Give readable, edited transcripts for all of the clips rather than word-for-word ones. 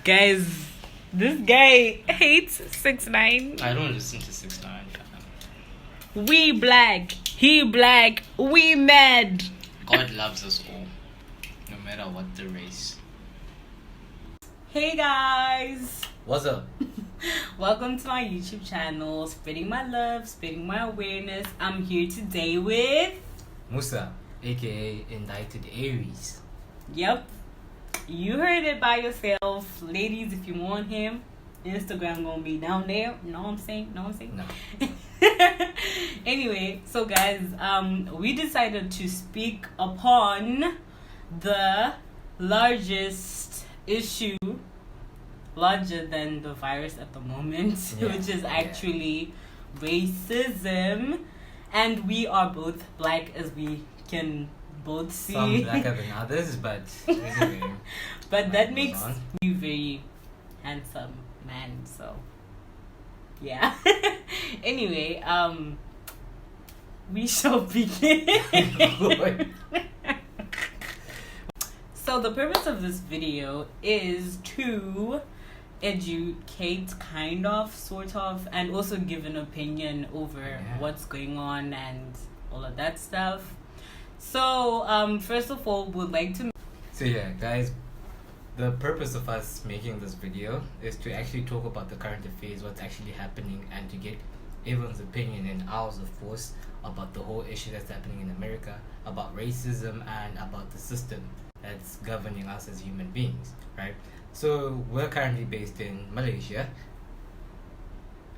Guys, this guy hates 6ix9ine. I don't listen to 6ix9ine. We black, he black, we mad. God loves us all, no matter what the race. Hey guys, What's up? welcome to my YouTube channel, spreading my love, spreading my awareness. I'm here today with, Musa, aka Indicted Aries. yep, you heard it by yourself. Ladies, if you want him, Instagram gonna be down there. Know what I'm saying? No. Anyway, so guys, we decided to speak upon the largest issue, larger than the virus at the moment, which is actually racism. And we are both black, as we can both see. Some blacker than others, but anyway. But that makes you very handsome man, so yeah. Anyway, we shall begin. So the purpose of this video is to educate, kind of, sort of, and also give an opinion over what's going on and all of that stuff. So first of all, we'd like to So yeah, guys, the purpose of us making this video is to actually talk about the current affairs, what's actually happening, and to get everyone's opinion and ours, of course, about the whole issue that's happening in America, about racism and about the system that's governing us as human beings, right? So we're currently based in Malaysia,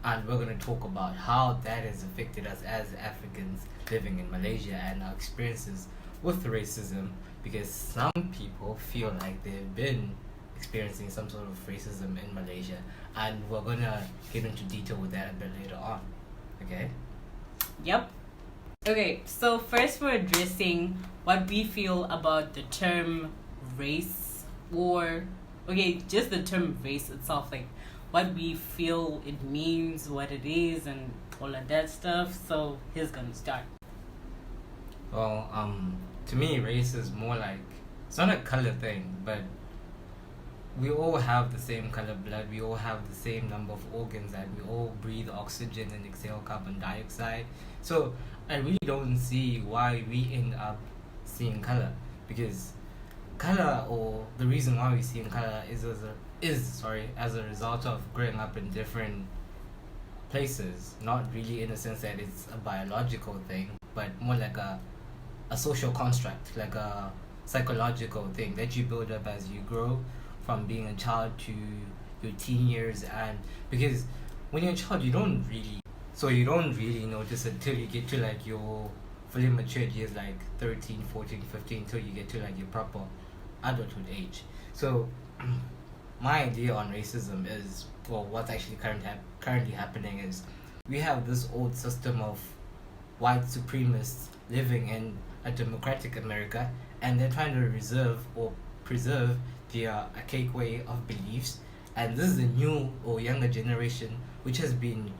and we're going to talk about how that has affected us as Africans living in Malaysia and our experiences with racism, because some people feel like they've been experiencing some sort of racism in Malaysia, and we're going to get into detail with that a bit later on. Okay? Yep. Okay, so first we're addressing what we feel about the term race, or just the term race itself, like what we feel it means, what it is, and all of that stuff. So he's gonna start. Well, to me, race is more like, it's not a color thing, but we all have the same color blood, we all have the same number of organs, and we all breathe oxygen and exhale carbon dioxide. So I really don't see why we end up seeing color, because color, or the reason why we see color is as a result of growing up in different places, not really in the sense that it's a biological thing, but more like a social construct, like a psychological thing that you build up as you grow from being a child to your teen years. And because when you're a child, you don't really notice until you get to like your fully matured years, like 13, 14, 15, until you get to like your proper adulthood age. So my idea on racism is, well, what's actually currently happening is we have this old system of white supremacists living in a democratic America, and they're trying to preserve their archaic way of beliefs. And this is a new or younger generation which has been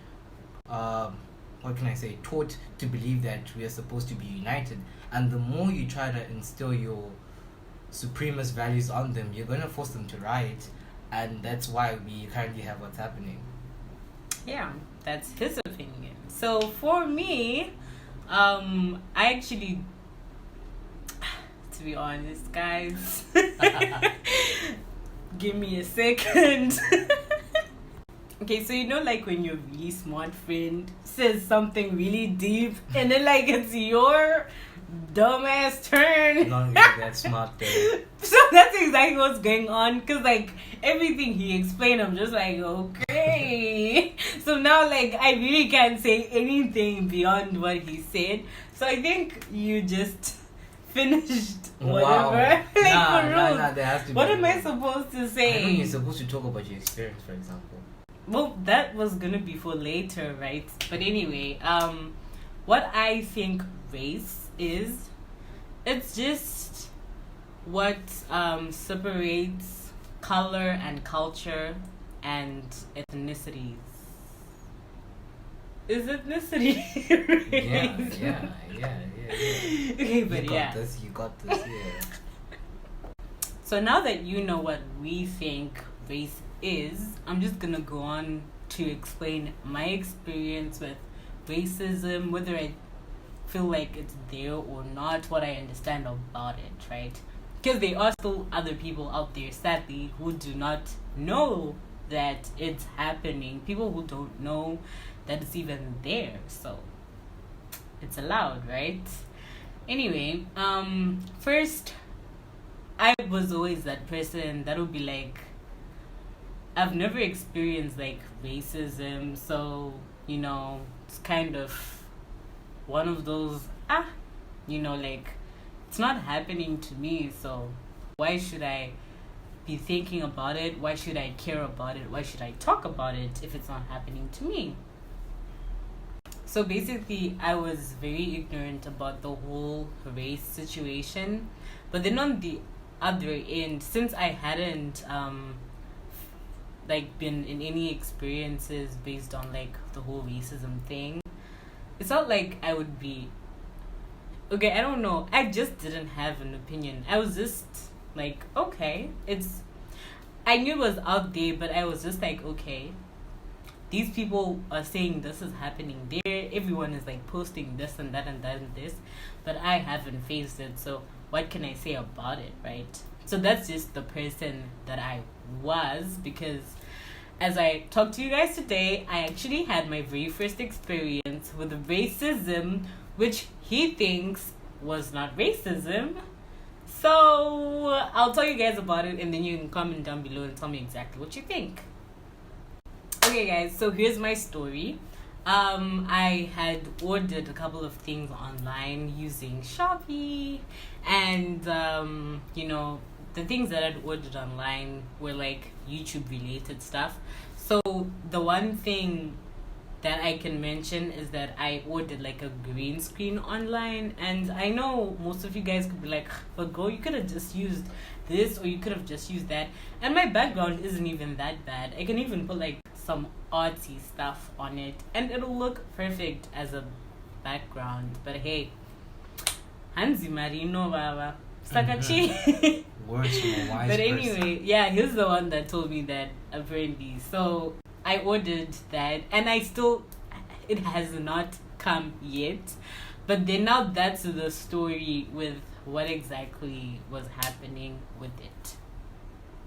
taught to believe that we are supposed to be united. And the more you try to instill your supremacist values on them, you're going to force them to riot, and that's why we currently have what's happening. Yeah, that's his opinion. So for me, I actually, to be honest, guys, give me a second. Okay, so like when your really smart friend says something really deep, and then like it's your dumbass turn. Not really that smart though. So that's exactly what's going on, because like everything he explained, I'm just like, okay. So now like I really can't say anything beyond what he said. So I think you just finished whatever. Wow. Nah, there has to be. What am I supposed to say? I think you're supposed to talk about your experience, for example. Well, that was gonna be for later, right? But anyway, what I think race is, it's just what separates color and culture and ethnicities. Is ethnicity race? Yeah. Okay, but You got this, yeah. So now that you know what we think race is, I'm just gonna go on to explain my experience with racism, whether I feel like it's there or not, what I understand about it, right? Because there are still other people out there, sadly, who do not know that it's happening. People who don't know that it's even there. So it's allowed, right? Anyway, first, I was always that person that would be like, I've never experienced like racism, so it's kind of one of those like, it's not happening to me, so why should I be thinking about it? Why should I care about it? Why should I talk about it if it's not happening to me? So basically, I was very ignorant about the whole race situation. But then on the other end, since I hadn't been in any experiences based on like the whole racism thing, it's not like I would be okay, I don't know. I just didn't have an opinion. I was just like, okay, I knew it was out there, but I was just like, okay, these people are saying this is happening there. Everyone is like posting this and that and that and this, but I haven't faced it. So what can I say about it, right? So that's just the person that I was, because as I talk to you guys today, I actually had my very first experience with racism, which he thinks was not racism. So I'll tell you guys about it, and then you can comment down below and tell me exactly what you think. Okay guys, so here's my story. I had ordered a couple of things online using Shopee, and the things that I'd ordered online were like YouTube related stuff. So the one thing that I can mention is that I ordered like a green screen online, and I know most of you guys could be like, but girl, you could have just used this or you could have just used that, and my background isn't even that bad. I can even put like some artsy stuff on it and it'll look perfect as a background. But hey, Hansi Marino Baba Sakachi. Words from a wise But person. anyway, yeah, he's the one that told me that apparently. So I ordered that, and it has not come yet. But then now that's the story with what exactly was happening with it.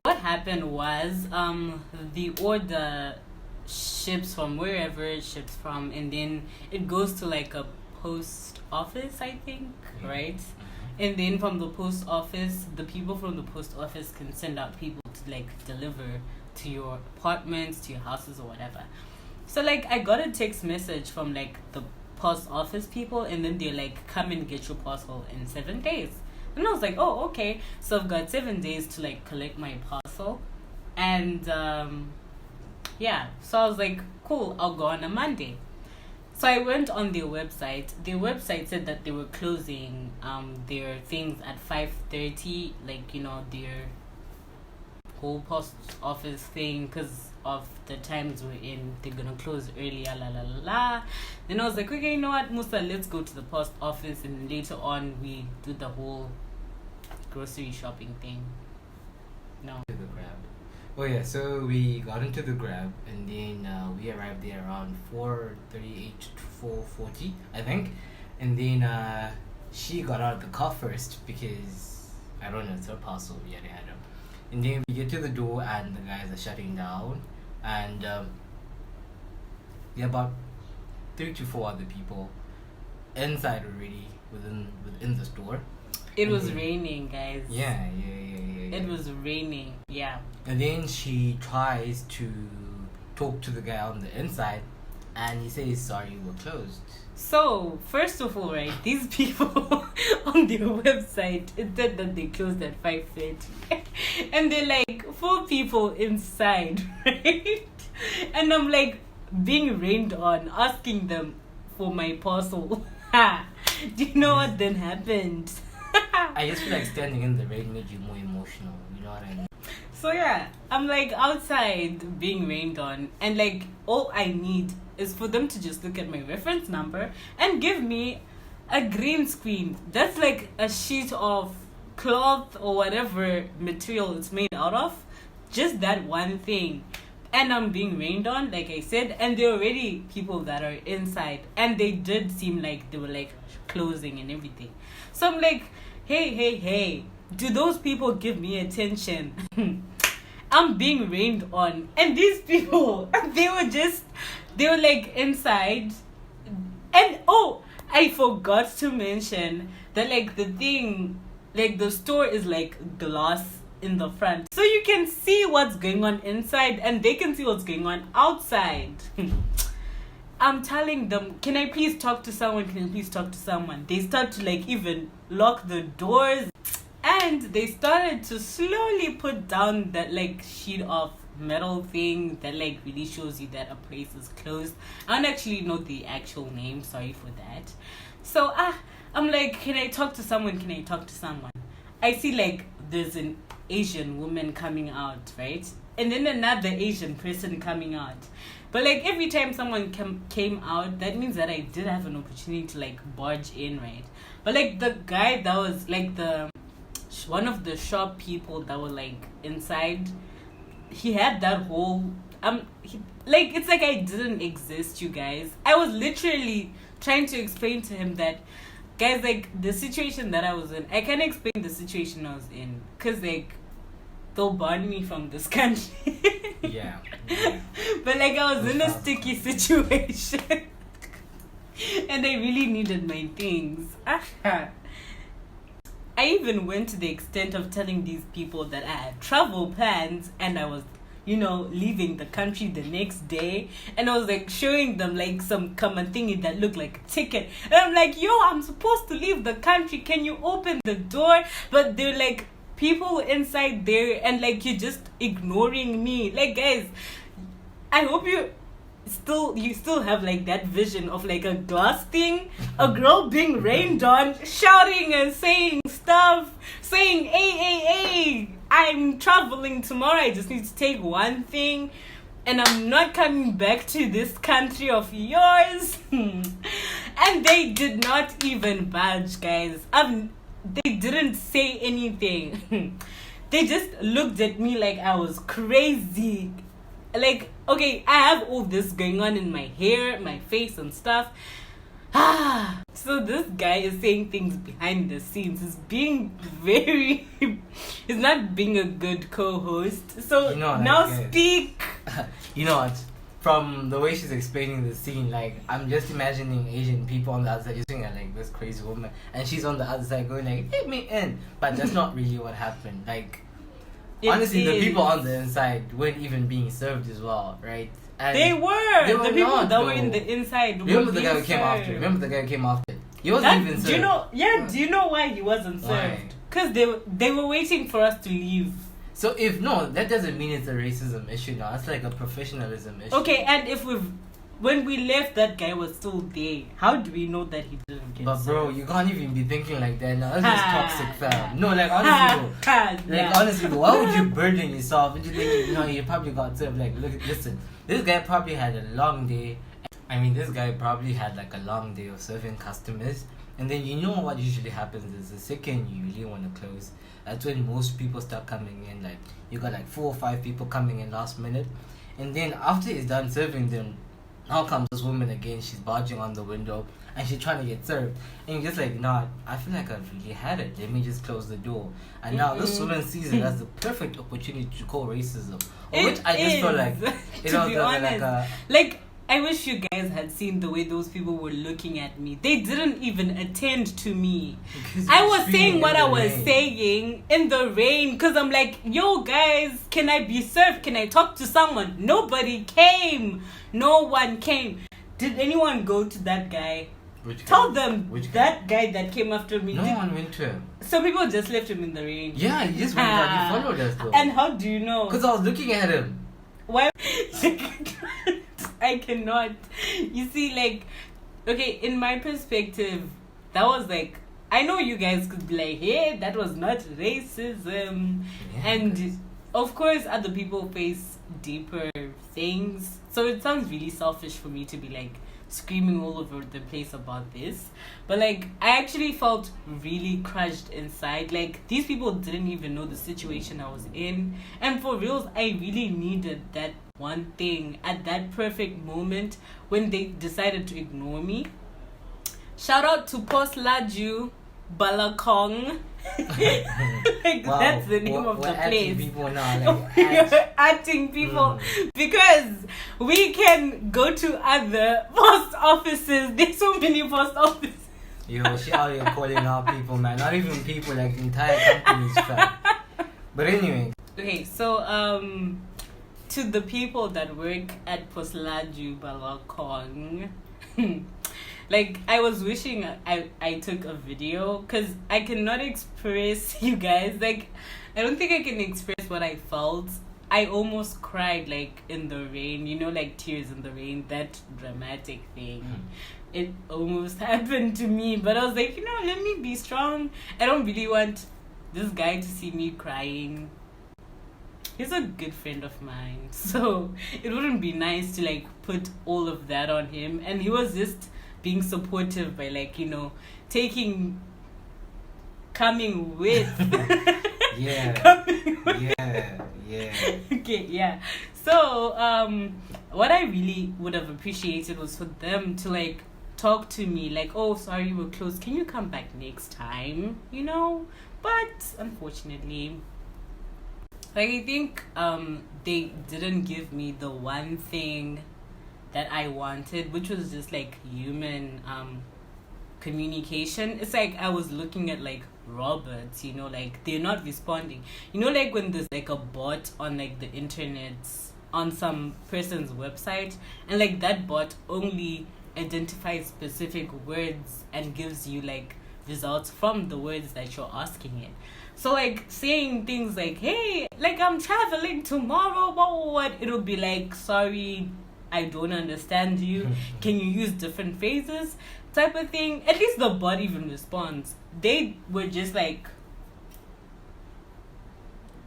What happened was, the order ships from wherever it ships from, and then it goes to like a post office, I think, right? And then from the post office, the people from the post office can send out people to like deliver to your apartments, to your houses or whatever. So like I got a text message from like the post office people, and then they're like, come and get your parcel in 7 days. And I was like, oh, okay. So I've got 7 days to like collect my parcel. And so I was like, cool, I'll go on a Monday. So I went on their website. Their website said that they were closing their things at 5:30, like, their whole post office thing, because of the times we're in, they're gonna close earlier, la la la la. Then I was like, okay, you know what, Musa, let's go to the post office, and later on we do the whole grocery shopping thing. No. To the Grab. Oh yeah, so we got into the Grab, and then we arrived there around 4:38 to 4:40, I think. And then she got out of the car first because I don't know, it's her parcel, yada yada. And then we get to the door and the guys are shutting down, and there are about 3 to 4 other people inside already within the store. It was raining, guys. Yeah. It was raining, yeah. And then she tries to talk to the guy on the inside, and he says, sorry, we're closed. So, first of all, right, these people on their website, it said that they closed at 5:30. And they're like, 4 people inside, right? And I'm like, being rained on, asking them for my parcel. Do you know what then happened? I just feel like standing in the rain made you more emotional, you know what I mean? So yeah, I'm like outside being rained on, and like all I need is for them to just look at my reference number and give me a green screen. That's like a sheet of cloth or whatever material it's made out of. just that one thing. And I'm being rained on, like I said, and there are already people that are inside, and they did seem like they were like closing and everything. So I'm like, hey, do those people give me attention? I'm being rained on, and these people, they were like inside, and oh, I forgot to mention that like the thing, like the store is like glass in the front, so you can see what's going on inside and they can see what's going on outside. I'm telling them, can I please talk to someone? They start to like even lock the doors, and they started to slowly put down that like sheet of metal thing that like really shows you that a place is closed. I don't actually know the actual name, sorry for that. So I'm like, can I talk to someone? I see like there's an Asian woman coming out, right? And then another Asian person coming out. But like every time someone came out, that means that I did have an opportunity to like barge in, right? But like the guy that was like one of the shop people that were like inside, he had that whole it's like I didn't exist, you guys. I was literally trying to explain to him that, guys, like the situation that I was in, I can't explain the situation I was in, because like they'll ban me from this country. Yeah. But like I was in a sticky situation and I really needed my things. I even went to the extent of telling these people that I had travel plans and I was, leaving the country the next day, and I was like showing them like some common thingy that looked like a ticket, and I'm like, yo, I'm supposed to leave the country, can you open the door? But they're like, people inside there, and like you're just ignoring me. Like, guys, I hope you still have like that vision of like a glass thing, a girl being rained on, shouting and saying stuff, saying, hey, I'm traveling tomorrow, I just need to take one thing and I'm not coming back to this country of yours. And they did not even budge, guys. They didn't say anything. They just looked at me like I was crazy. Like, okay, I have all this going on in my hair, my face and stuff. So this guy is saying things behind the scenes. He's being very... he's not being a good co-host. So now speak. You know what? From the way she's explaining the scene, like, I'm just imagining Asian people on the other side just looking at like this crazy woman, and she's on the other side going like, let me in. But that's not really what happened. Like, honestly, the people on the inside weren't even being served as well, right? And they were the people not, that were in the inside. Remember the guy who came after? He wasn't even served. Do you know why he wasn't served? Because they were waiting for us to leave. So that doesn't mean it's a racism issue now. It's like a professionalism issue. Okay, and when we left, that guy was still there. How do we know that he didn't get served? Bro, you can't even be thinking like that now. That's just toxic, fam. No, like, honestly, why would you burden yourself into thinking, you probably got served? Like, listen, this guy probably had a long day. I mean, this guy probably had like a long day of serving customers. And then what usually happens is the second you really want to close, that's when most people start coming in. Like, you got like 4 or 5 people coming in last minute. And then after he's done serving them, now comes this woman again. She's barging on the window and she's trying to get served. And you're just like, I feel like I've really had it. Let me just close the door. And now this woman sees it as the perfect opportunity to call racism. Which I just feel like, to be honest, I wish you guys had seen the way those people were looking at me. They didn't even attend to me. I was saying what I was saying in the rain, because I'm like, yo guys, can I be served? Can I talk to someone? Nobody came. No one came. Did anyone go to that guy? Tell them that guy that came after me. No one went to him. Some people just left him in the rain. Yeah, he just went out. He followed us though. And how do you know? Because I was looking at him. Why? I cannot. You see, like, okay, in my perspective, that was like, I know you guys could be like, hey, that was not racism. Yeah, and of course, other people face deeper things. So it sounds really selfish for me to be like screaming all over the place about this. But like, I actually felt really crushed inside. Like, these people didn't even know the situation I was in. And for reals, I really needed that one thing at that perfect moment when they decided to ignore me. Shout out to Post Laju Balakong. Like, wow, that's the name of the place. People now, like, acting people because we can go to other post offices. There's so many post offices. Yo, she out here calling out people, man. Not even people, like entire companies. But anyway. Okay, so to the people that work at Post Laju Balakong. Like, I was wishing I took a video because I cannot express, you guys. Like, I don't think I can express what I felt. I almost cried, like, in the rain. You know, like, tears in the rain. That dramatic thing. It almost happened to me. But I was like, you know, let me be strong. I don't really want this guy to see me crying. He's a good friend of mine. So, it wouldn't be nice to, like, put all of that on him. And he was just being supportive by, like, you know, coming with okay, yeah. So what I really would have appreciated was for them to, like, talk to me like, oh, sorry, we're closed, can you come back next time, you know? But unfortunately, like, I think they didn't give me the one thing that I wanted, which was just, like, human communication. It's like I was looking at, like, robots, you know, like, they're not responding. You know, like, when there's, like, a bot on, like, the internet, on some person's website, and, like, that bot only identifies specific words and gives you, like, results from the words that you're asking it. So, like, saying things like, hey, like, I'm traveling tomorrow, what, it'll be like, sorry, I don't understand you. Can you use different phrases? Type of thing. At least the bot even responds. They were just like,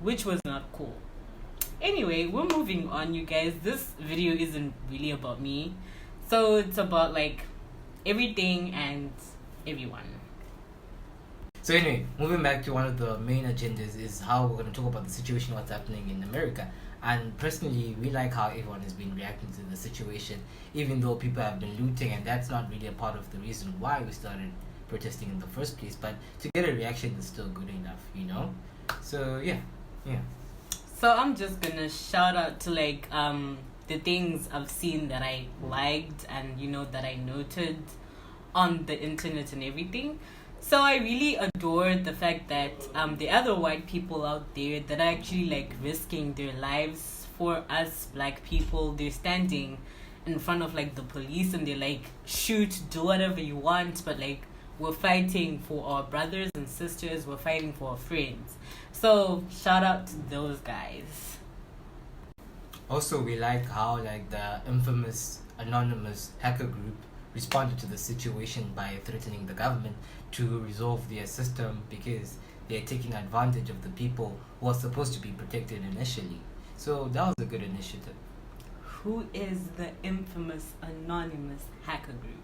which was not cool. Anyway, we're moving on, you guys. This video isn't really about me. So it's about, like, everything and everyone. So anyway, moving back to one of the main agendas is how we're going to talk about the situation, what's happening in America. And personally, we like how everyone has been reacting to the situation, even though people have been looting, and that's not really a part of the reason why we started protesting in the first place. But to get a reaction is still good enough, you know? So yeah. So I'm just gonna shout out to, like, the things I've seen that I liked and, you know, that I noted on the internet and everything. So I really adore the fact that the other white people out there that are actually, like, risking their lives for us black people. They're standing in front of, like, the police and they're like, shoot, do whatever you want, but, like, we're fighting for our brothers and sisters, we're fighting for our friends. So shout out to those guys. Also, we like how, like, the infamous anonymous hacker group responded to the situation by threatening the government to resolve their system because they're taking advantage of the people who are supposed to be protected initially. So that was a good initiative. Who is the infamous anonymous hacker group?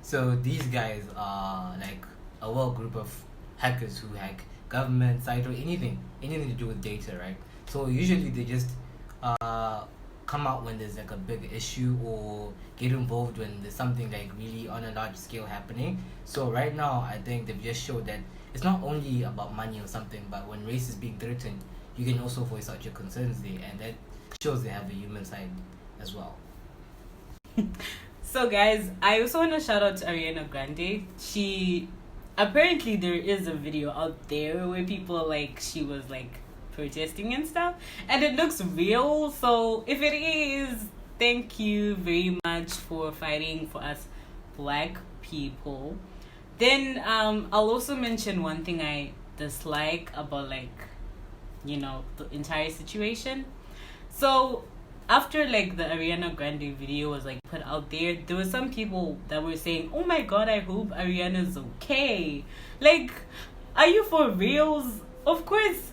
So these guys are, like, a world group of hackers who hack government, site, or anything to do with data, right? So usually they just come out when there's, like, a big issue or get involved when there's something, like, really on a large scale happening. So right now, I think they've just showed that it's not only about money or something, but when race is being threatened, you can also voice out your concerns there, and that shows they have a human side as well. So guys, I also want to shout out to Ariana Grande. She, apparently there is a video out there where people, like, she was, like, protesting and stuff, and it looks real. So if it is, thank you very much for fighting for us black people. Then I'll also mention one thing I dislike about, like, you know, the entire situation. So after, like, the Ariana Grande video was, like, put out there were some people that were saying, oh my god, I hope Ariana's okay. Like, are you for reals? Of course.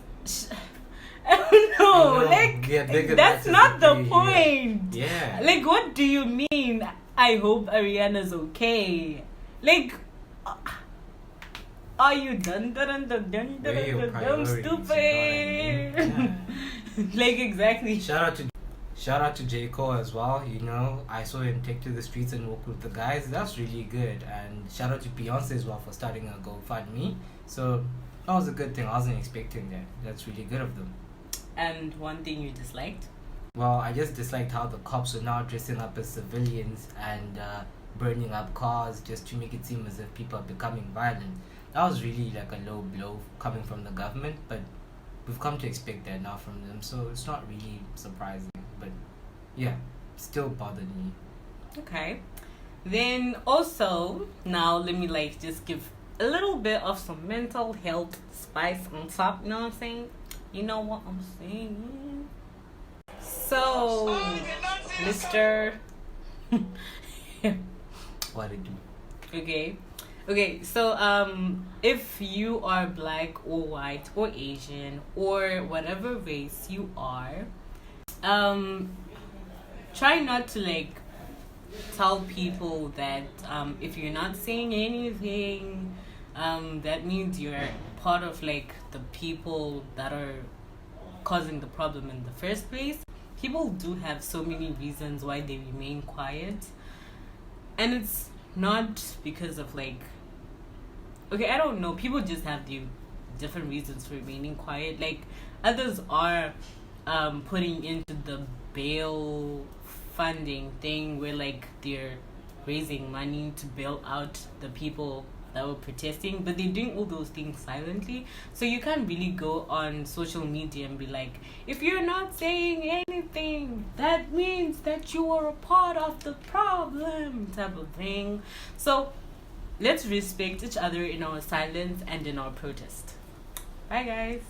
I don't know. Like, that's not the point. Yeah. Like, what do you mean? I hope Ariana's okay. Like, uh, are you dun dun dun dun Where are your dun dun priorities, you know what I stupid? mean? Like, exactly. Shout out to J. Cole as well. You know, I saw him take to the streets and walk with the guys. That's really good. And shout out to Beyonce as well for starting a GoFundMe. So that was a good thing. I wasn't expecting that. That's really good of them. And one thing you disliked? Well, I just disliked how the cops are now dressing up as civilians and burning up cars just to make it seem as if people are becoming violent. That was really like a low blow coming from the government, but we've come to expect that now from them, so it's not really surprising. But yeah, still bothered me. Okay. Then also, now let me like just give a little bit of some mental health spice on top, you know what I'm saying? You know what I'm saying? So, Mr. What it do? Okay, so if you are black or white or Asian or whatever race you are, try not to like tell people that if you're not saying anything, that means you're part of like the people that are causing the problem in the first place. People do have so many reasons why they remain quiet, and it's not because of like, okay, I don't know, people just have the different reasons for remaining quiet. Like, others are putting into the bail funding thing where like they're raising money to bail out the people that were protesting, but they're doing all those things silently. So you can't really go on social media and be like, if you're not saying anything, that means that you are a part of the problem, type of thing. So let's respect each other in our silence and in our protest. Bye, guys.